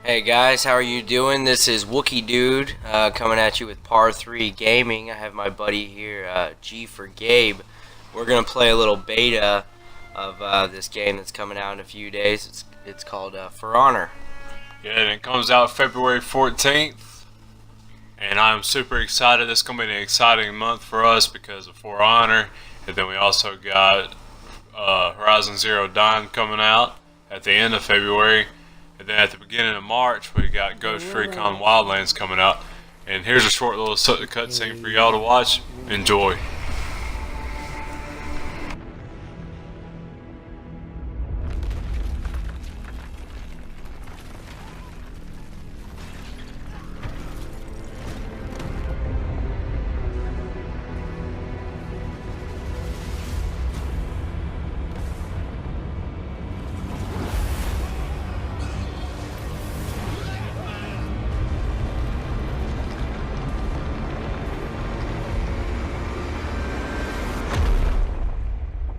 Hey guys, how are you doing? This is Wookydude coming at you with Par3Gaming. I have my buddy here, GforGABE. We're gonna play a little beta of this game that's coming out in a few days. It's called For Honor. Yeah, and it comes out February 14th, and I'm super excited. This is gonna be an exciting month for us because of For Honor, and then we also got Horizon Zero Dawn coming out at the end of February. And then at the beginning of March, we got Ghost Recon Wildlands coming out. And here's a short little cutscene for y'all to watch. Enjoy.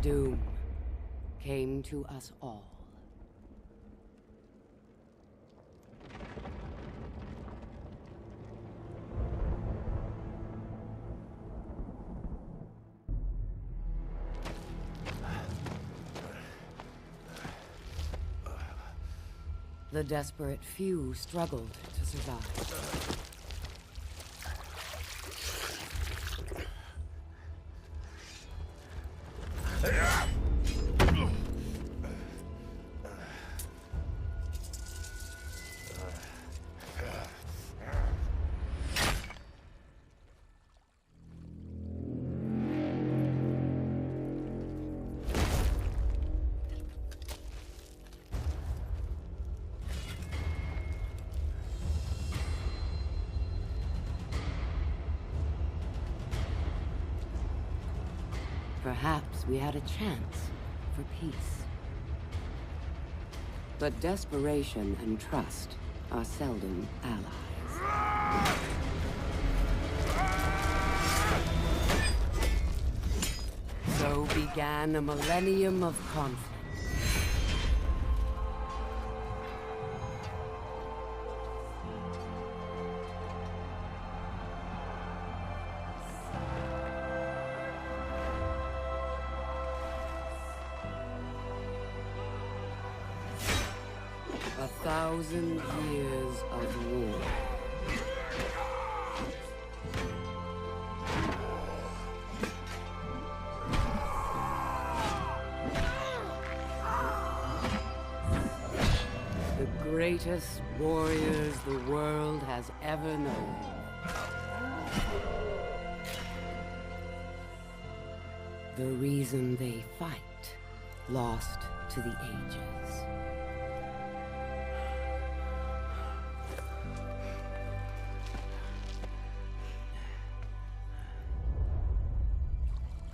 Doom came to us all. The desperate few struggled to survive. Perhaps we had a chance for peace. But desperation and trust are seldom allies. So began a millennium of conflict. A 1,000 years of war. The greatest warriors the world has ever known. The reason they fight, lost to the ages.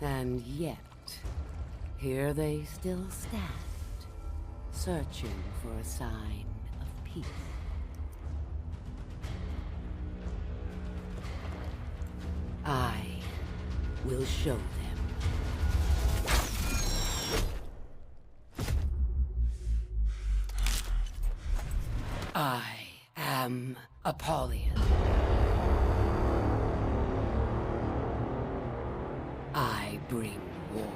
And yet, here they still stand, searching for a sign of peace. I will show them. I am Apollyon. I bring war.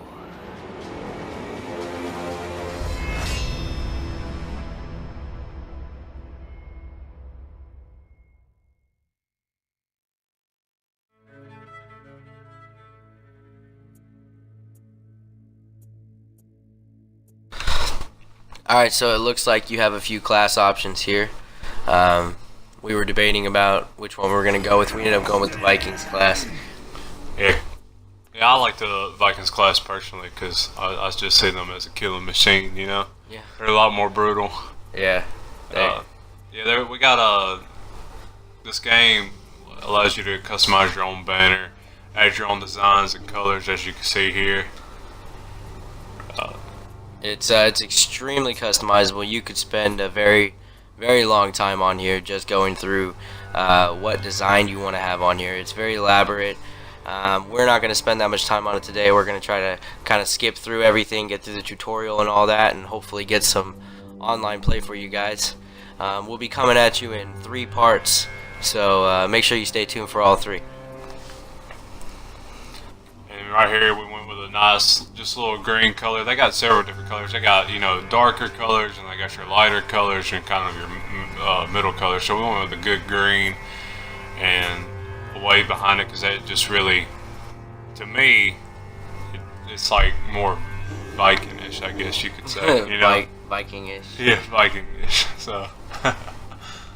Alright, so it looks like you have a few class options here. We were debating about which one we were going to go with. We ended up going with the Vikings class. Yeah, I like the Vikings class personally because I just see them as a killing machine, you know? Yeah. They're a lot more brutal. Yeah. We got this game allows you to customize your own banner, add your own designs and colors as you can see here. It's extremely customizable. You could spend a very long time on here just going through what design you want to have on here. It's very elaborate. We're not going to spend that much time on it today. We're going to try to kind of skip through everything, get through the tutorial and all that, and hopefully get some online play for you guys. We'll be coming at you in 3 parts, so make sure you stay tuned for all 3. And right here we went with a nice, just a little green color. They got several different colors. They got, you know, darker colors, and they got your lighter colors and kind of your middle colors. So we went with a good green and a wave behind it, because that just really, to me, it's like more Viking-ish, I guess you could say. You know? Viking-ish. Yeah, Viking-ish. So.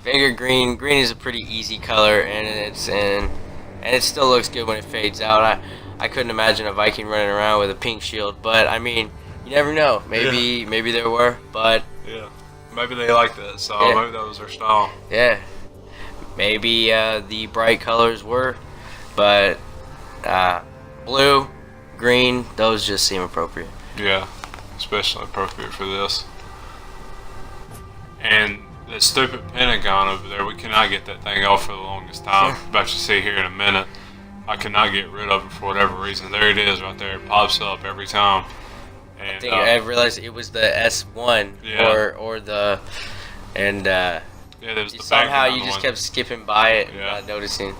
Figure green is a pretty easy color, and it still looks good when it fades out. I couldn't imagine a Viking running around with a pink shield, but I mean, you never know. Maybe there were, but yeah, maybe they like that. So maybe that was their style. Yeah, maybe the bright colors were, but blue, green, those just seem appropriate. Yeah, especially appropriate for this. And that stupid pentagon over there, we cannot get that thing off for the longest time. About to see here in a minute. I cannot get rid of it for whatever reason. There it is right there. It pops up every time. And, I think I realized it was the S1 or the yeah, there was the somehow you just one. kept skipping by it, not noticing.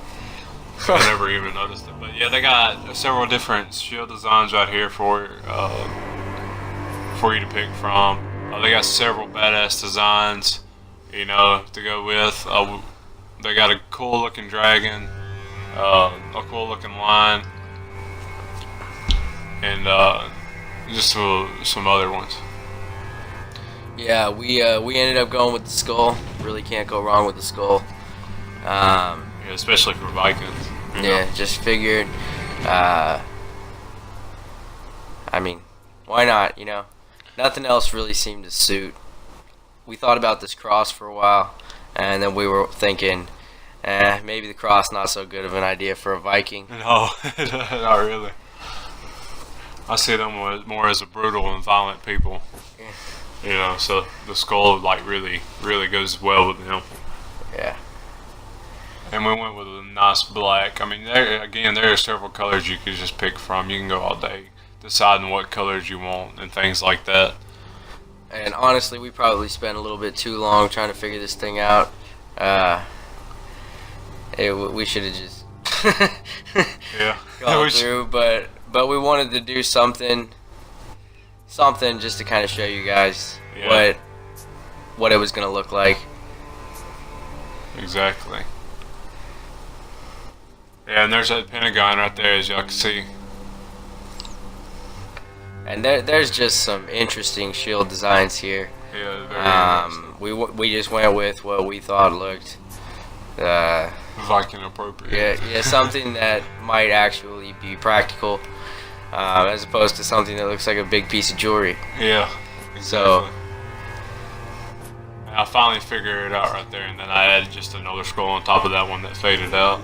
I never even noticed it. But yeah, they got several different shield designs right here for you to pick from. They got several badass designs, you know, to go with. They got a cool looking dragon, a cool looking lion, and just some other ones. Yeah, we ended up going with the skull. Really can't go wrong with the skull. Yeah, especially for Vikings. You know? Yeah, just figured. I mean, why not? You know, nothing else really seemed to suit. We thought about this cross for a while, and then we were thinking, maybe the cross not so good of an idea for a Viking. No, not really. I see them more as a brutal and violent people. Yeah. You know, so the skull like really goes well with them. Yeah. And we went with a nice black. I mean, there are several colors you could just pick from. You can go all day deciding what colors you want and things like that. And honestly, we probably spent a little bit too long trying to figure this thing out. We should have just gone through, but we wanted to do something just to kind of show you guys what it was gonna look like. Exactly. Yeah, and there's that pentagon right there, as y'all can see. And there's just some interesting shield designs here. Yeah, very we just went with what we thought looked Viking appropriate. Yeah, something that might actually be practical, as opposed to something that looks like a big piece of jewelry. Yeah, exactly. So I finally figured it out right there, and then I added just another scroll on top of that one that faded out.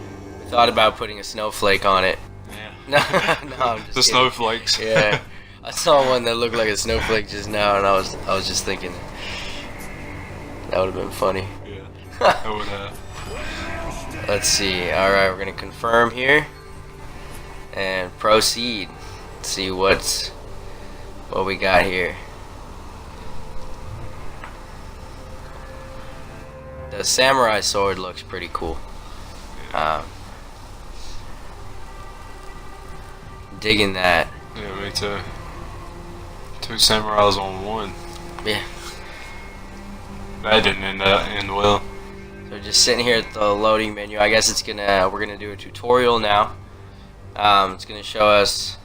we thought about putting a snowflake on it. Yeah. No, I'm just the kidding. snowflakes. Yeah, I saw one that looked like a snowflake just now, and I was just thinking that would have been funny. Yeah, it would have. Let's see. All right, we're gonna confirm here and proceed. Let's see what we got here. The samurai sword looks pretty cool. Digging that. Yeah, me too. 2 samurais on one. Yeah. That didn't end well. So just sitting here at the loading menu. I guess we're gonna do a tutorial now. It's gonna show us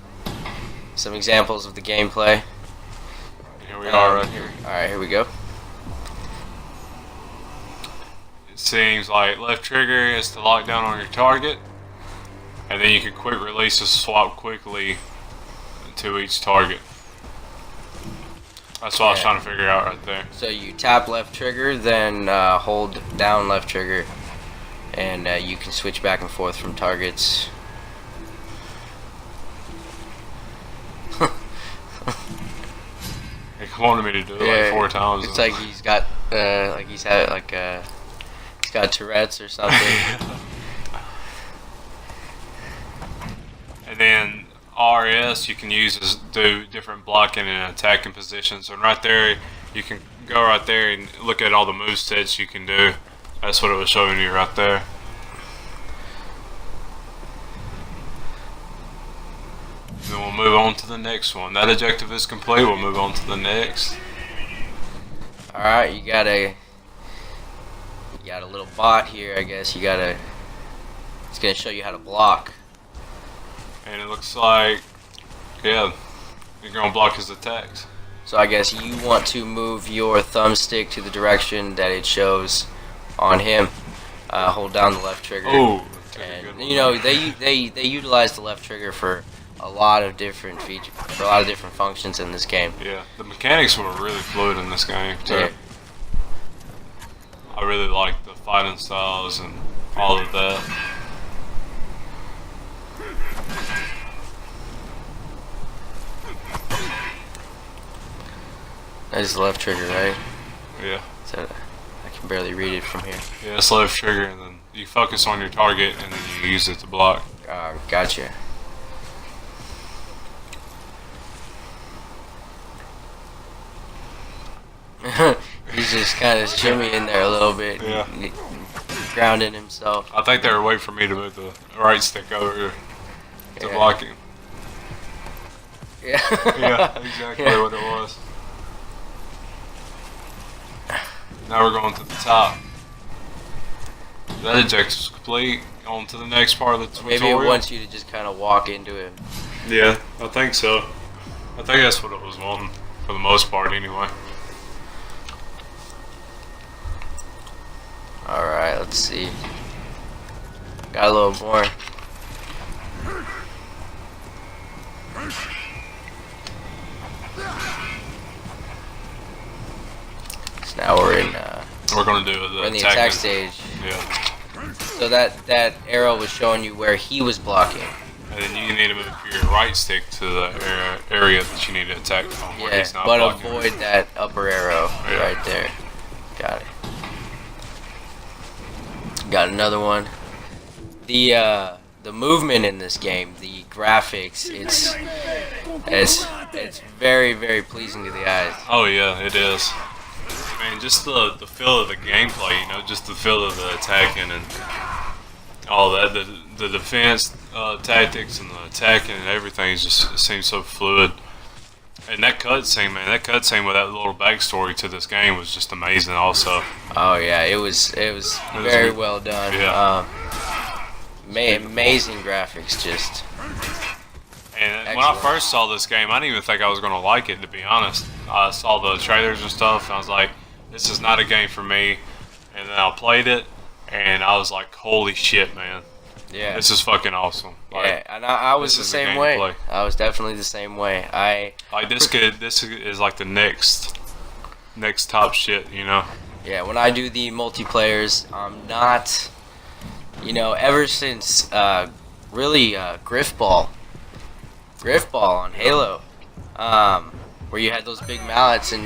some examples of the gameplay. Here we are right here. All right, here we go. It seems like left trigger is to lock down on your target, and then you can quick release to swap quickly to each target. That's what I was trying to figure out right there. So you tap left trigger, then hold down left trigger, and you can switch back and forth from targets. He wanted me to do it like 4 times. It's like he's got he's got Tourette's or something. And then RS you can use to do different blocking and attacking positions. And right there you can go right there and look at all the move sets you can do. That's what it was showing you right there. Then we'll move on to the next one. That objective is complete. We'll move on to the next. All right, you got a little bot here. I guess it's gonna show you how to block. And it looks like, yeah, you're gonna block his attacks. So I guess you want to move your thumbstick to the direction that it shows on him. Hold down the left trigger. Oh, and you know they utilize the left trigger for a lot of different features, for a lot of different functions in this game. Yeah, the mechanics were really fluid in this game too. Yeah. I really like the fighting styles and all of that. That's the left trigger, right? Yeah. So I can barely read it from here. Yeah, it's left trigger, and then you focus on your target, and then you use it to block. Gotcha. He's just kind of shimmying there a little bit. Yeah. Grounding himself. I think they were waiting for me to move the right stick over to block him. Yeah. Yeah, exactly what it was. Now we're going to the top. That objective's complete. On to the next part of the tutorial. Maybe it wants you to just kind of walk into it. Yeah, I think so. I think that's what it was wanting, for the most part anyway. Alright, let's see. Got a little more. So now we're in We're going to do the attack stage. Yeah. So that arrow was showing you where he was blocking. And then you need to move your right stick to the area that you need to attack from, where he's not but blocking. avoid that upper arrow right there. Got it. Got another one. The movement in this game, the graphics, it's very, very pleasing to the eyes. Oh yeah, it is. I mean, just the feel of the gameplay, you know, just the feel of the attacking and all that. The defense tactics and the attacking and everything it seems so fluid. And that cutscene, man, with that little backstory to this game was just amazing also. Oh yeah, it was very well done. Yeah. Amazing graphics, just. And Excellent. when I first saw this game, I didn't even think I was going to like it, to be honest. I saw the trailers and stuff, and I was like, this is not a game for me. And then I played it, and I was like, holy shit, man. Yeah. This is fucking awesome. Like, Yeah, and I was the same way. gameplay. I was definitely the same way. Like this is like the next top shit, you know? Yeah, when I do the multiplayers, I'm not, you know, ever since really Griffball on Halo, where you had those big mallets, and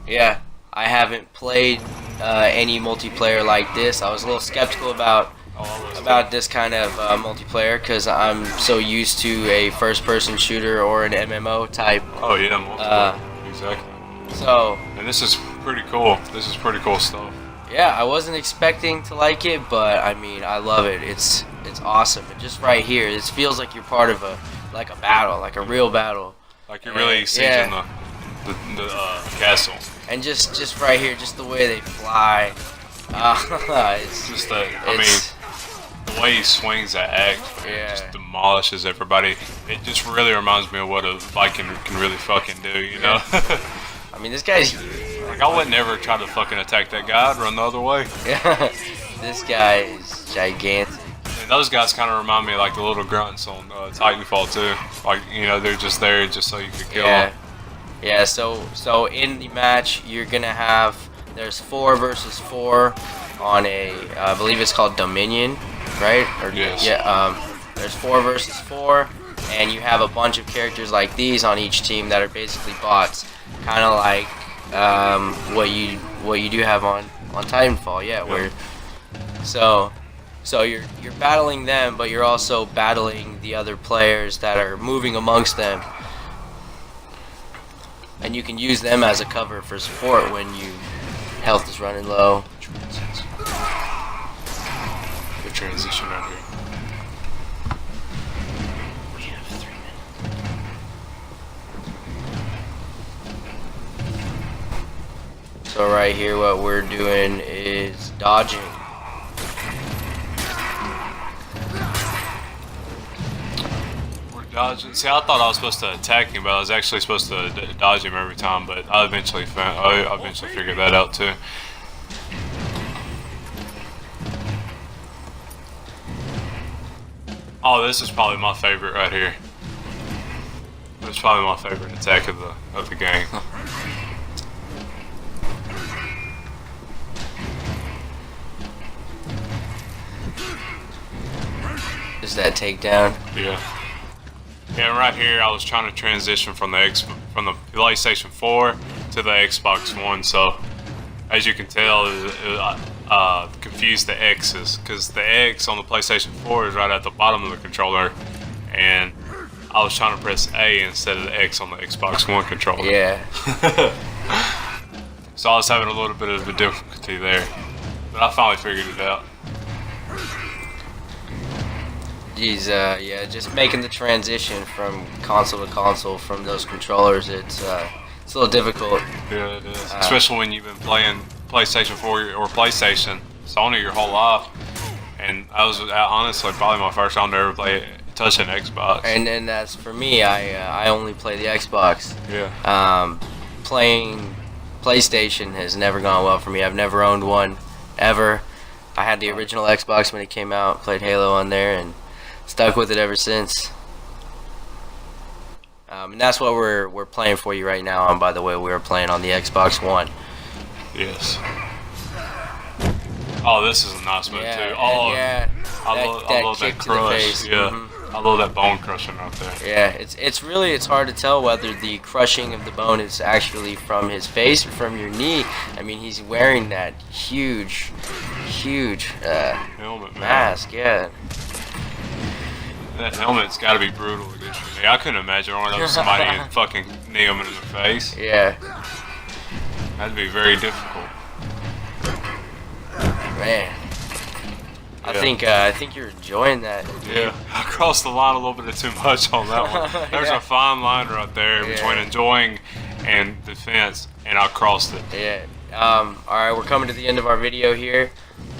Yeah. I haven't played any multiplayer like this. I was a little skeptical about this kind of multiplayer because I'm so used to a first-person shooter or an MMO type. Oh yeah, multiplayer. Exactly. So. And this is pretty cool. This is pretty cool stuff. Yeah, I wasn't expecting to like it, but I mean, I love it. It's awesome. And just right here, this feels like you're part of a battle, like a real battle. Like you're really sieging the castle. And just right here, just the way they fly. It's just the way he swings that axe, just demolishes everybody. It just really reminds me of what a Viking can really fucking do, you know? I mean, this guy's like, I would never try to fucking attack that guy. I'd run the other way. This guy is gigantic. And those guys kind of remind me of like the little grunts on Titanfall too. Like, you know, they're just there just so you could kill them. Yeah. So in the match, you're gonna have there's 4 versus 4 on a I believe it's called Dominion, right? Yes. Yeah. There's 4 versus 4, and you have a bunch of characters like these on each team that are basically bots, kind of like what you do have on Titanfall. Yeah. Where so you're battling them, but you're also battling the other players that are moving amongst them. and you can use them as a cover for support when you health is running low. Good transition right here. We have 3 minutes. So right here, what we're doing is dodging. Dodging. See, I thought I was supposed to attack him, but I was actually supposed to dodge him every time. But I eventually figured that out too. Oh, this is probably my favorite right here. This is probably my favorite attack of the game. Is that takedown? Yeah. Yeah, right here I was trying to transition from the PlayStation 4 to the Xbox One, so as you can tell, confused the X's, because the X on the PlayStation 4 is right at the bottom of the controller, and I was trying to press A instead of the X on the Xbox One controller. Yeah. So I was having a little bit of a difficulty there, but I finally figured it out. Geez, yeah, just making the transition from console to console from those controllers, it's a little difficult. Yeah, it is. Especially when you've been playing PlayStation 4 or PlayStation, Sony your whole life. And I was honestly probably my first time to ever touch an Xbox. And that's for me. I only play the Xbox. Yeah. Playing PlayStation has never gone well for me. I've never owned one ever. I had the original Xbox when it came out, played Halo on there, and stuck with it ever since. And that's what we're playing for you right now. And by the way, we're playing on the Xbox One. Yes. Oh, this is a nice move too. Oh, yeah. I love that crush. Yeah. I love that bone crushing right there. Yeah, it's hard to tell whether the crushing of the bone is actually from his face or from your knee. I mean, he's wearing that huge Helmet, man. mask. Yeah. That helmet's got to be brutal against your knee. I couldn't imagine running up to somebody and fucking knee them in the face. Yeah. That'd be very difficult. Man. I think you're enjoying that. Yeah, I crossed the line a little bit too much on that one. There's Yeah. a fine line right there between enjoying and defense, and I crossed it. Yeah. Alright, we're coming to the end of our video here.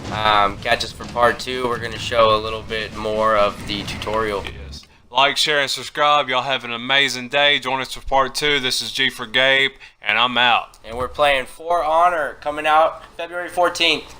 Catch us for part 2. We're going to show a little bit more of the tutorial. Yes. Like, share, and subscribe. Y'all have an amazing day. Join us for part 2. This is GforGABE, and I'm out. And we're playing For Honor, coming out February 14th.